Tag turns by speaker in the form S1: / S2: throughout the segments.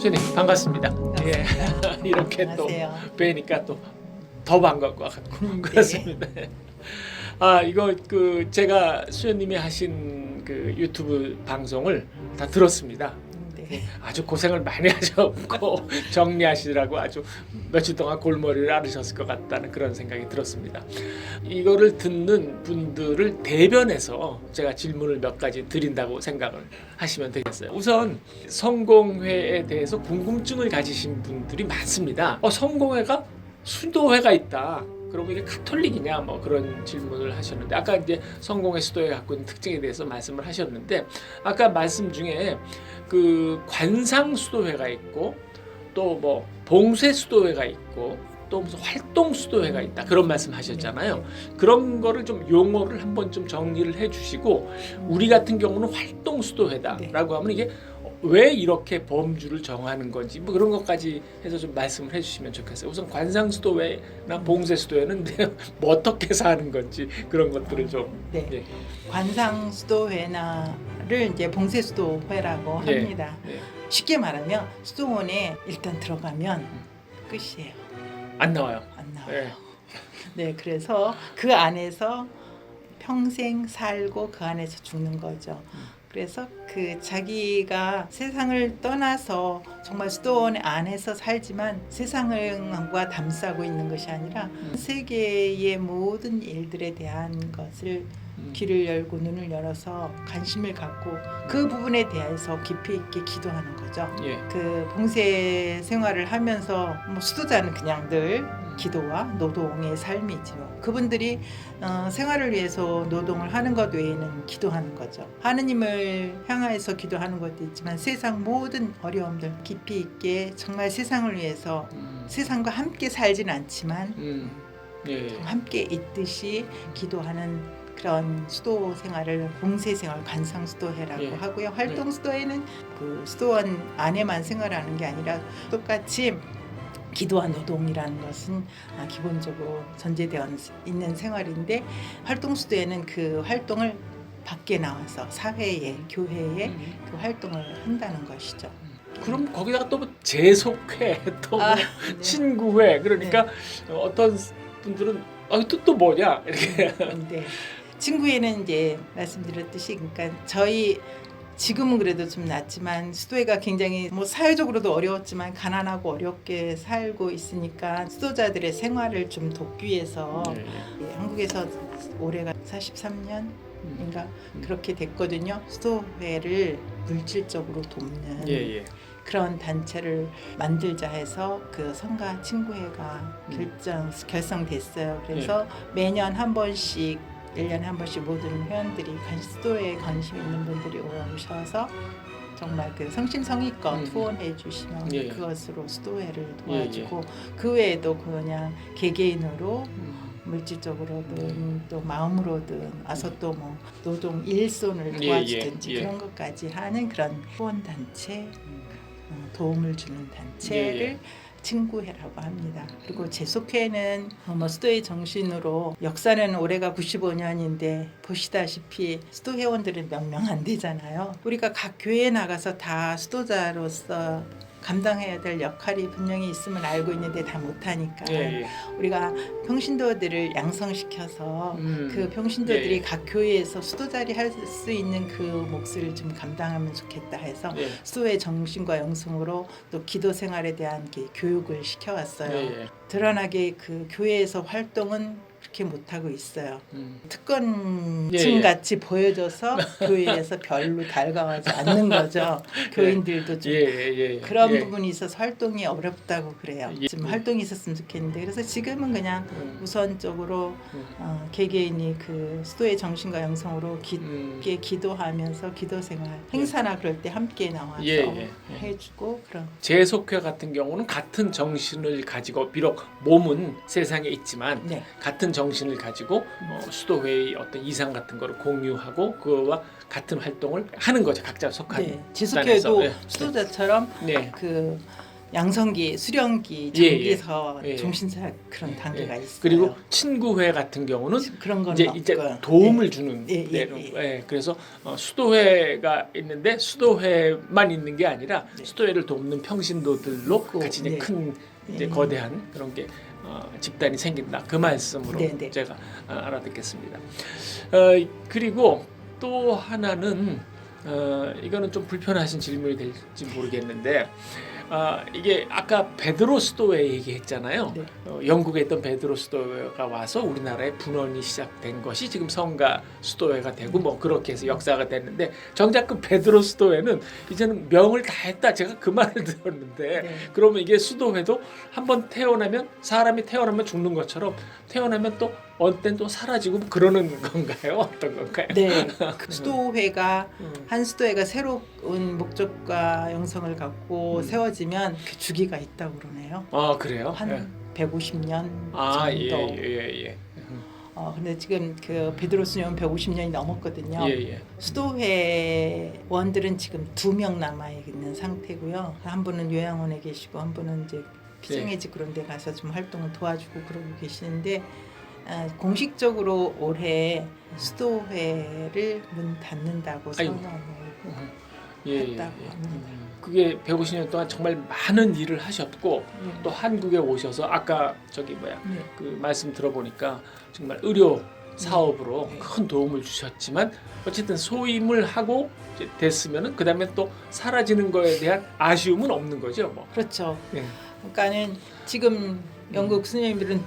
S1: 선생님 반갑습니다.
S2: 반갑습니다.
S1: 예. 이렇게
S2: 안녕하세요.
S1: 또 뵈니까 또 더 반가울 것 같고 그렇습니다. 아 이거 그 제가 수연님이 하신 그 유튜브 방송을 다 들었습니다.
S2: 네.
S1: 아주 고생을 많이 하셨고 정리하시느라고 아주 며칠 동안 골머리를 앓으셨을 것 같다는 그런 생각이 들었습니다. 이거를 듣는 분들을 대변해서 제가 질문을 몇 가지 드린다고 생각을 하시면 되겠어요. 우선 성공회에 대해서 궁금증을 가지신 분들이 많습니다. 성공회가 수도회가 있다. 그러면 이게 카톨릭이냐 뭐 그런 질문을 하셨는데 아까 이제 성공회 수도회가 갖고 있는 특징에 대해서 말씀을 하셨는데 아까 말씀 중에 그 관상 수도회가 있고 또 뭐 봉쇄 수도회가 있고 또 무슨 활동 수도회가 있다 그런 말씀하셨잖아요. 그런 거를 좀 용어를 한번 좀 정리를 해주시고 우리 같은 경우는 활동 수도회다라고 하면 이게 왜 이렇게 범주를 정하는 건지 뭐 그런 것까지 해서 좀 말씀을 해주시면 좋겠어요. 우선 관상수도회나 봉쇄수도회는 뭐 어떻게 해서 하는 건지 그런 것들을 좀.
S2: 네.
S1: 예.
S2: 관상수도회나를 이제 봉쇄수도회라고
S1: 예.
S2: 합니다.
S1: 예.
S2: 쉽게 말하면 수도원에 일단 들어가면 끝이에요.
S1: 안 나와요.
S2: 안 나와요.
S1: 예.
S2: 네, 그래서 그 안에서 평생 살고 그 안에서 죽는 거죠. 그래서 그 자기가 세상을 떠나서 정말 수도원 안에서 살지만 세상과 담싸고 있는 것이 아니라 세계의 모든 일들에 대한 것을 귀를 열고 눈을 열어서 관심을 갖고 그 부분에 대해서 깊이 있게 기도하는 거죠.
S1: 예.
S2: 그 봉쇄 생활을 하면서 뭐 수도자는 그냥 늘 기도와 노동의 삶이죠. 그분들이 생활을 위해서 노동을 하는 것 외에는 기도하는 거죠. 하느님을 향하여서 기도하는 것도 있지만 세상 모든 어려움들 깊이 있게 정말 세상을 위해서 세상과 함께 살진 않지만
S1: 예.
S2: 함께 있듯이 기도하는 그런 수도 생활을 봉쇄 생활 관상 수도회라고
S1: 예.
S2: 하고요. 활동 수도회는 그 수도원 안에만 생활하는 게 아니라 똑같이 기도와 노동이라는 것은 기본적으로 전제되어 있는 생활인데 활동 수도회는 그 활동을 밖에 나와서 사회에 교회에 그 활동을 한다는 것이죠.
S1: 그럼 거기다가 또 뭐 재속회 또 뭐
S2: 네.
S1: 친구회 그러니까 어떤 분들은 또 뭐냐 이렇게.
S2: 네. 친구회는 이제 말씀드렸듯이 그러니까 저희 지금은 그래도 좀 낫지만 수도회가 굉장히 뭐 사회적으로도 어려웠지만 가난하고 어렵게 살고 있으니까 수도자들의 생활을 좀 돕기 위해서 한국에서 올해가 43년인가 그렇게 됐거든요. 수도회를 물질적으로 돕는 그런 단체를 만들자 해서 그 성가 친구회가 결성됐어요. 그래서 매년 한 번씩 1년에 한 번씩 모든 회원들이 수도에 관심 있는 분들이 오셔서 정말 그 성심성의껏 후원해 주시면 그것으로 수도회를 도와주고 그 외에도 그냥 개개인으로 물질적으로든 또 마음으로든 와서 또 뭐 노동 일손을 도와주든지 그런 것까지 하는 그런 후원 단체 도움을 주는 단체를 친구회라고 합니다. 그리고 재속회는 수도의 정신으로 역사는 올해가 95년인데 보시다시피 수도 회원들은 몇 명 안 되잖아요. 우리가 각 교회에 나가서 다 수도자로서 감당해야 될 역할이 분명히 있음을 알고 있는데 다 못하니까 우리가 평신도들을 양성시켜서 그 평신도들이 각 교회에서 수도자리 할 수 있는 그 몫을 좀 감당하면 좋겠다 해서 수도의 정신과 영성으로 또 기도 생활에 대한 교육을 시켜왔어요. 드러나게 그 교회에서 활동은 그렇게 못하고 있어요. 특권층 같이 보여져서 교회에서 별로 달가워하지 않는 거죠. 교인들도 좀 그런 부분이 있어서 활동이 어렵다고 그래요. 좀 활동이 있었으면 좋겠는데 그래서 지금은 그냥 우선적으로 개개인이 그 수도의 정신과 영성으로 깊게 기도하면서 기도생활 행사나 그럴 때 함께 나와서 해주고 그런.
S1: 재속회 같은 경우는 같은 정신을 가지고 비록 몸은 세상에 있지만 같은 정신을 가지고 수도회의 어떤 이상 같은 거를 공유하고 그와 같은 활동을 하는 거죠. 각자 속한
S2: 재속회도
S1: 단에서.
S2: 수도자처럼 그 양성기, 수련기,
S1: 예,
S2: 정기서,
S1: 예.
S2: 종신사 그런 단계가 있어요.
S1: 그리고 친구회 같은 경우는
S2: 그런 건
S1: 이제
S2: 없고.
S1: 도움을 주는
S2: 예, 예,
S1: 데로.
S2: 예.
S1: 예, 그래서 수도회가 있는데 수도회만 있는 게 아니라
S2: 네.
S1: 수도회를 돕는 평신도들로
S2: 있고,
S1: 같이 이제
S2: 네.
S1: 큰 이제
S2: 예.
S1: 거대한 그런 게 집단이 생긴다. 그 말씀으로
S2: 네, 네.
S1: 제가 알아듣겠습니다. 그리고 또 하나는 이거는 좀 불편하신 질문이 될지 모르겠는데 이게 아까 베드로 수도회 얘기했잖아요.
S2: 네.
S1: 영국에 있던 베드로 수도회가 와서 우리나라에 분원이 시작된 것이 지금 성가 수도회가 되고 뭐 그렇게 해서 역사가 됐는데 정작 그 베드로 수도회는 이제는 명을 다 했다. 제가 그 말을 들었는데
S2: 네.
S1: 그러면 이게 수도회도 한번 태어나면 사람이 태어나면 죽는 것처럼 태어나면 또 어떤 땐 또 사라지고 뭐 그러는 건가요? 어떤 건가요?
S2: 네, 그 수도회가
S1: 음.
S2: 한 수도회가 새로운 목적과 영성을 갖고 세워지면 그 주기가 있다고 그러네요.
S1: 그래요?
S2: 한
S1: 예.
S2: 150년
S1: 아,
S2: 정도.
S1: 예.
S2: 근데 지금 그 베드로 수녀는 150년이 넘었거든요.
S1: 예.
S2: 수도회원들은 지금 2명 남아 있는 상태고요. 한 분은 요양원에 계시고 한 분은 이제 피정해지 그런 데 가서 좀 활동을 도와주고 그러고 계시는데 공식적으로 올해 수도회를 문 닫는다고
S1: 아이고.
S2: 선언을
S1: 예.
S2: 했다고 합니다.
S1: 그게 150년 동안 정말 많은 일을 하셨고 또 한국에 오셔서 아까
S2: 네.
S1: 그 말씀 들어보니까 정말 의료 사업으로
S2: 네.
S1: 큰 도움을 주셨지만 어쨌든 소임을 하고 이제 됐으면은 그다음에 또 사라지는 거에 대한 아쉬움은 없는 거죠, 뭐.
S2: 그렇죠.
S1: 예.
S2: 그러니까는 지금 영국 수녀님들은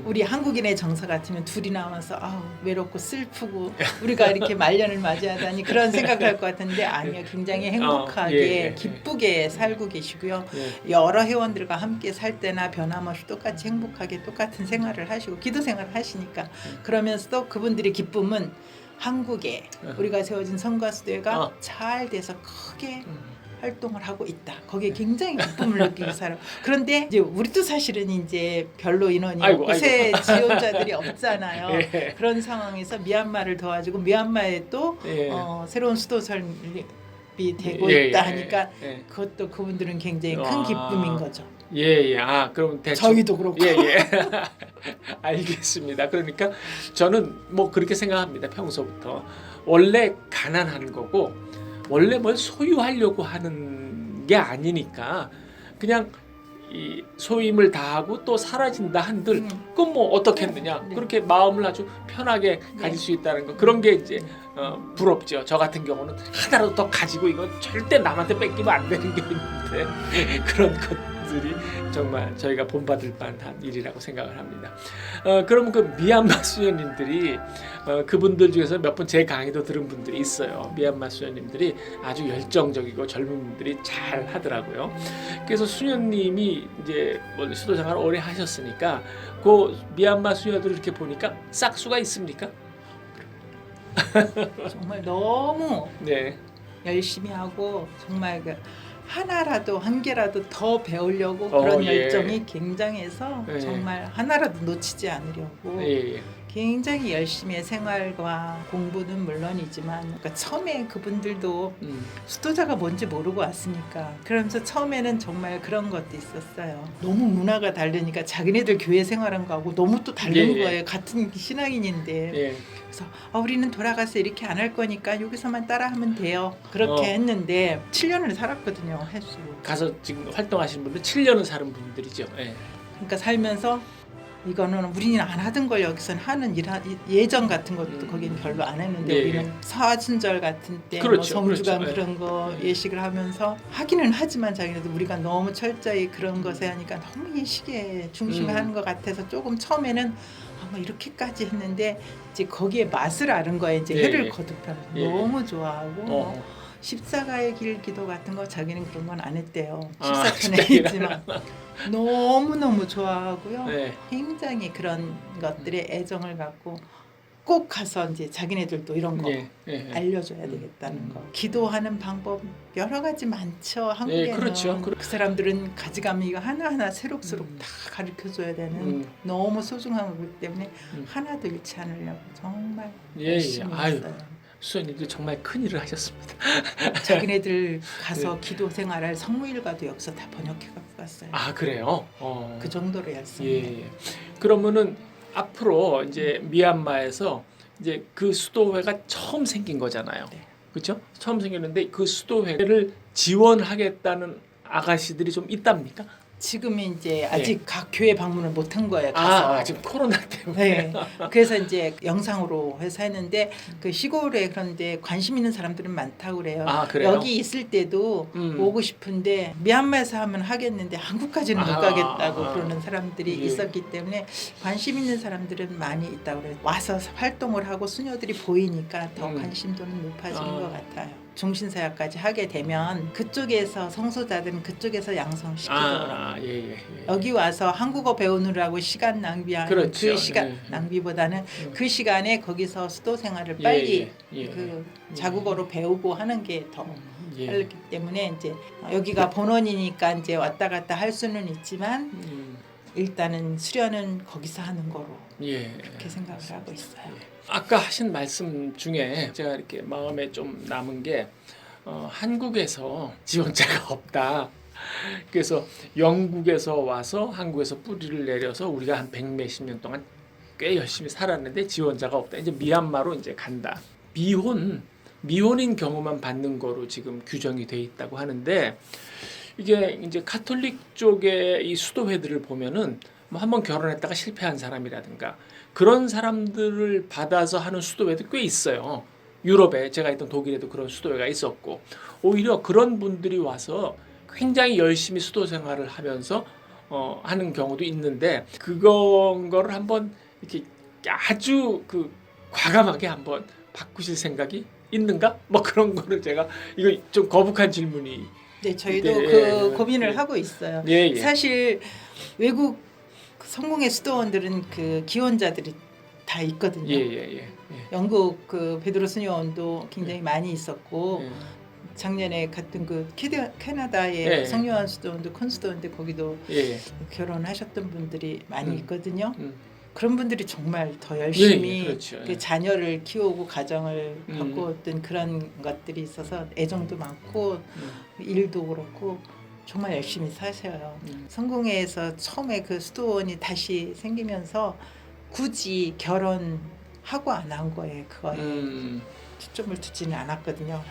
S2: 우리 한국인의 정서 같으면 둘이 나와서 외롭고 슬프고 우리가 이렇게 말년을 맞이하다니 그런 생각할 것 같은데 아니요, 굉장히 행복하게
S1: 예.
S2: 기쁘게 살고 계시고요.
S1: 예.
S2: 여러 회원들과 함께 살 때나 변함없이 똑같이 행복하게 똑같은 생활을 하시고 기도 생활을 하시니까 그러면서도 그분들의 기쁨은 한국에 우리가 세워진 성가수대가 잘 돼서 크게 활동을 하고 있다. 거기에 굉장히 기쁨을 느끼고 살아. 그런데 이제 우리도 사실은 이제 별로 인원이 없고 새 지원자들이 없잖아요.
S1: 예.
S2: 그런 상황에서 미얀마를 도와주고 미얀마에 또 새로운 수도 설립이 되고 있다 하니까 그것도 그분들은 굉장히 큰 기쁨인 거죠.
S1: 예. 그럼 대충
S2: 저희도 그렇고.
S1: 예. 알겠습니다. 그러니까 저는 뭐 그렇게 생각합니다. 평소부터 원래 가난한 거고 원래 뭘 소유하려고 하는 게 아니니까 그냥 이 소임을 다하고 또 사라진다 한들 그건 뭐 어떻겠느냐.
S2: 네.
S1: 그렇게 마음을 아주 편하게 가질 수 있다는 거 그런 게 이제 부럽죠. 저 같은 경우는 하나라도 더 가지고 이거 절대 남한테 뺏기면 안 되는 게 있는데 그런 것들이 정말 저희가 본받을 만한 일이라고 생각을 합니다. 그럼 그 미얀마 수녀님들이 그분들 중에서 몇 분 제 강의도 들은 분들이 있어요. 미얀마 수녀님들이 아주 열정적이고 젊은 분들이 잘 하더라고요. 그래서 수녀님이 이제 뭐 수도생활 오래 하셨으니까 그 미얀마 수녀들을 이렇게 보니까 싹수가 있습니까?
S2: 정말 너무
S1: 네.
S2: 열심히 하고 정말 그 하나라도 한 개라도 더 배우려고 그런
S1: 예.
S2: 열정이 굉장해서
S1: 예.
S2: 정말 하나라도 놓치지 않으려고
S1: 예.
S2: 굉장히 열심히 생활과 공부는 물론이지만 그러니까 처음에 그분들도 수도자가 뭔지 모르고 왔으니까 그러면서 처음에는 정말 그런 것도 있었어요. 너무 문화가 다르니까 자기네들 교회 생활한 거하고 너무 또 다른 거예요. 같은 신앙인인데 그래서 우리는 돌아가서 이렇게 안 할 거니까 여기서만 따라하면 돼요. 그렇게 했는데 7년을 살았거든요. 횟수.
S1: 가서 지금 활동하시는 분들 7년을 사는 분들이죠. 예.
S2: 그러니까 살면서 이거는 우리는 안 하던 걸 여기서는 하는 예정 같은 것도 거기는 별로 안 했는데 우리는 사순절 같은 때
S1: 그렇죠,
S2: 성주간
S1: 그렇죠.
S2: 그런 거 예식을 하면서 하기는 하지만 자기네도 우리가 너무 철저히 그런 것에 하니까 너무 예식에 중심을 하는 것 같아서 조금 처음에는 뭐 이렇게까지 했는데 이제 거기에 맛을 아는 거에 이제 회를 거듭하면 너무 좋아하고 십자가의 길 기도 같은 거 자기는 그런 건 안 했대요. 14편에 있지만 너무너무 좋아하고요. 굉장히 그런 것들에 애정을 갖고 꼭 가서 이제 자기네들도 이런 거 알려줘야 되겠다는 거. 기도하는 방법 여러 가지 많죠. 한국에는
S1: 그렇죠.
S2: 그 사람들은 가지가미가 하나하나 새록새록 다 가르쳐줘야 되는 너무 소중한 거기 때문에 하나도 잃지 않으려고 정말 열심히 했어요.
S1: 수도원님들 정말 큰 일을 하셨습니다.
S2: 자기네들 가서
S1: 네.
S2: 기도 생활할 성무일가도 여기서 다 번역해 갖고 갔어요.
S1: 아 그래요?
S2: 그 정도로 열심히.
S1: 예. 그러면은 앞으로 이제 미얀마에서 이제 그 수도회가 처음 생긴 거잖아요.
S2: 네.
S1: 그렇죠? 처음 생겼는데 그 수도회를 지원하겠다는 아가씨들이 좀 있답니까?
S2: 지금 이제 아직 각 교회 방문을 못 한 거예요. 가서.
S1: 아 지금 코로나 때문에.
S2: 네. 그래서 이제 영상으로 해서 했는데 그 시골에 그런데 관심 있는 사람들은 많다고 그래요.
S1: 아 그래요?
S2: 여기 있을 때도 오고 싶은데 미얀마에서 하면 하겠는데 한국까지는 못 가겠다고 그러는 사람들이
S1: 예.
S2: 있었기 때문에 관심 있는 사람들은 많이 있다고 그래요. 와서 활동을 하고 수녀들이 보이니까 더 관심도는 높아지는 것 같아요. 종신서약까지 하게 되면 그쪽에서 성소자들은 그쪽에서 양성시키더라고요.
S1: 예.
S2: 여기 와서 한국어 배우느라고 시간 낭비하는
S1: 그렇죠.
S2: 그 시간
S1: 예.
S2: 낭비보다는 그 시간에 거기서 수도 생활을 빨리 그 자국어로 배우고 하는 게 더 빠르기 때문에 이제 여기가 본원이니까 이제 왔다 갔다 할 수는 있지만 일단은 수련은 거기서 하는 거로 그렇게 생각을 하고 있어요.
S1: 아까 하신 말씀 중에 제가 이렇게 마음에 좀 남은 게 한국에서 지원자가 없다. 그래서 영국에서 와서 한국에서 뿌리를 내려서 우리가 한 100몇십 년 동안 꽤 열심히 살았는데 지원자가 없다. 이제 미얀마로 이제 간다. 미혼인 경우만 받는 거로 지금 규정이 돼 있다고 하는데 이게 이제 가톨릭 쪽의 이 수도회들을 보면은 뭐 한번 결혼했다가 실패한 사람이라든가 그런 사람들을 받아서 하는 수도회도 꽤 있어요. 유럽에 제가 있던 독일에도 그런 수도회가 있었고 오히려 그런 분들이 와서 굉장히 열심히 수도 생활을 하면서 하는 경우도 있는데 그거를 한번 이렇게 아주 그 과감하게 한번 바꾸실 생각이 있는가? 뭐 그런 거를 제가 이거 좀 거북한 질문이.
S2: 네, 저희도
S1: 네,
S2: 그 고민을 하고 있어요.
S1: 예.
S2: 사실 외국 성공의 수도원들은 그 기원자들이 다 있거든요.
S1: 예.
S2: 영국 그 베드로 수녀원도 굉장히 많이 있었고
S1: 예.
S2: 작년에 갔던 그 캐나다의
S1: 예.
S2: 성요한 수도원도 큰 수도원인데 거기도
S1: 예.
S2: 결혼하셨던 분들이 많이 있거든요.
S1: 음.
S2: 그런 분들이 정말 더 열심히
S1: 그렇죠.
S2: 그 자녀를 키우고 가정을
S1: 음.
S2: 갖고 어떤 그런 것들이 있어서 애정도 많고 일도 그렇고 정말 열심히 사셔요. 성공회에서 처음에 그 수도원이 다시 생기면서 굳이 결혼하고 안 한 거예요. 그거에 초점을 두지는 않았거든요.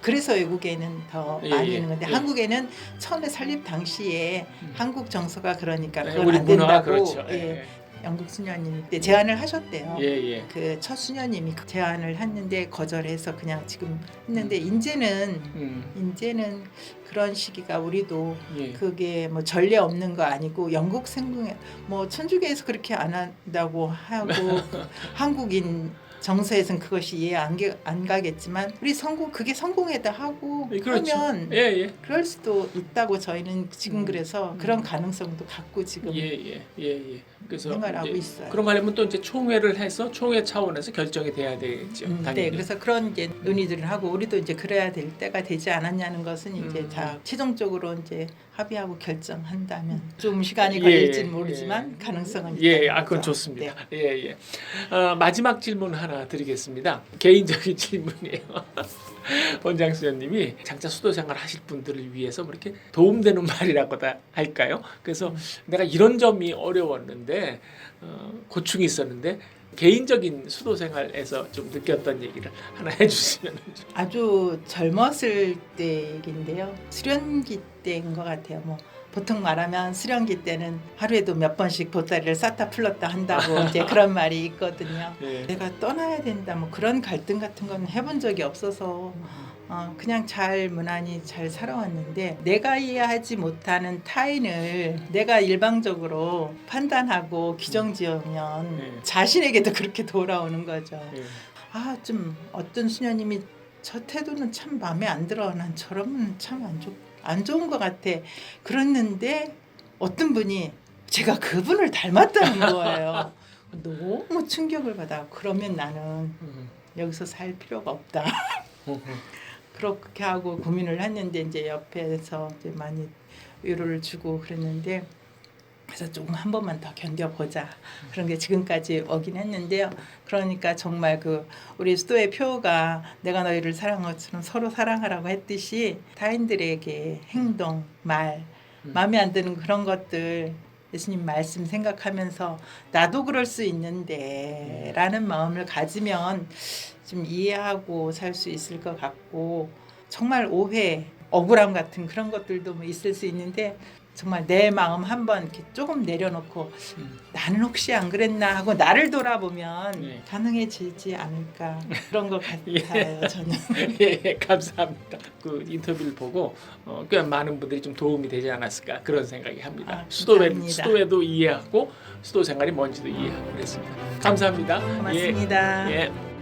S2: 그래서 외국에는 더 많이 있는 건데 한국에는 처음에 설립 당시에 한국 정서가 그러니까 그건
S1: 우리
S2: 안
S1: 문화가
S2: 된다고
S1: 그렇죠.
S2: 영국 수녀님이 때 제안을 하셨대요.
S1: 예.
S2: 그 첫 수녀님이 그 제안을 했는데 거절해서 그냥 지금 했는데 이제는 그런 시기가 우리도
S1: 예.
S2: 그게 뭐 전례 없는 거 아니고 영국 생궁에 뭐 천주교에서 그렇게 안 한다고 하고 한국인 정서에서는 그것이 이해 안 가겠지만 우리 그게 성공회다 하고
S1: 그렇죠.
S2: 하면
S1: 예.
S2: 그럴 수도 있다고 저희는 지금 그래서 그런 가능성도 갖고 지금
S1: 예. 그래서
S2: 생활하고
S1: 이제
S2: 있어요.
S1: 그런 거 하려면 또 이제 총회를 해서 총회 차원에서 결정이 돼야 되겠죠. 당연히.
S2: 네, 그래서 그런 이제 논의들을 하고 우리도 이제 그래야 될 때가 되지 않았냐는 것은 이제 다 최종적으로 이제 합의하고 결정한다면 좀 시간이 걸릴지는 모르지만 가능성은 있다는
S1: 그건
S2: 거죠.
S1: 좋습니다. 예. 마지막 질문 하나 드리겠습니다. 개인적인 질문이에요. 원장 수녀님이 장차 수도 생활 하실 분들을 위해서 뭐 이렇게 도움되는 말이라고나 할까요? 그래서 내가 이런 점이 어려웠는데 고충이 있었는데 개인적인 수도 생활에서 좀 느꼈던 얘기를 하나 해주시면.
S2: 아주 젊었을 때 얘기인데요. 수련기 때인 것 같아요. 뭐 보통 말하면 수련기 때는 하루에도 몇 번씩 보따리를 쌌다 풀렀다 한다고 이제 그런 말이 있거든요. 내가 떠나야 된다 뭐 그런 갈등 같은 건 해본 적이 없어서 그냥 무난히 잘 살아왔는데 내가 이해하지 못하는 타인을 내가 일방적으로 판단하고 규정지으면 자신에게도 그렇게 돌아오는 거죠. 좀 어떤 수녀님이 저 태도는 참 마음에 안 들어. 난 저러면 참 안 좋은 것 같아. 그랬는데 어떤 분이 제가 그분을 닮았다는 거예요. 너무 충격을 받아. 그러면 나는 여기서 살 필요가 없다. 그렇게 하고 고민을 했는데 이제 옆에서 이제 많이 위로를 주고 그랬는데 그래서 조금 한 번만 더 견뎌보자 그런 게 지금까지 오긴 했는데요. 그러니까 정말 그 우리 수도의 표가 내가 너희를 사랑한 것처럼 서로 사랑하라고 했듯이 타인들에게 행동, 말, 마음에 안 드는 그런 것들 예수님 말씀 생각하면서 나도 그럴 수 있는데 라는 마음을 가지면 좀 이해하고 살 수 있을 것 같고 정말 오해, 억울함 같은 그런 것들도 뭐 있을 수 있는데 정말 내 마음 한번 이렇게 조금 내려놓고 나는 혹시 안 그랬나 하고 나를 돌아보면
S1: 네.
S2: 가능해지지 않을까 그런 것 같아요.
S1: 예.
S2: 저는.
S1: 예, 감사합니다. 그 인터뷰를 보고 꽤 많은 분들이 좀 도움이 되지 않았을까 그런 생각이 합니다.
S2: 아, 감사합니다.
S1: 수도회도 이해하고 수도 생활이 뭔지도 이해하고 그랬습니다. 감사합니다.
S2: 고맙습니다.
S1: 예. 예.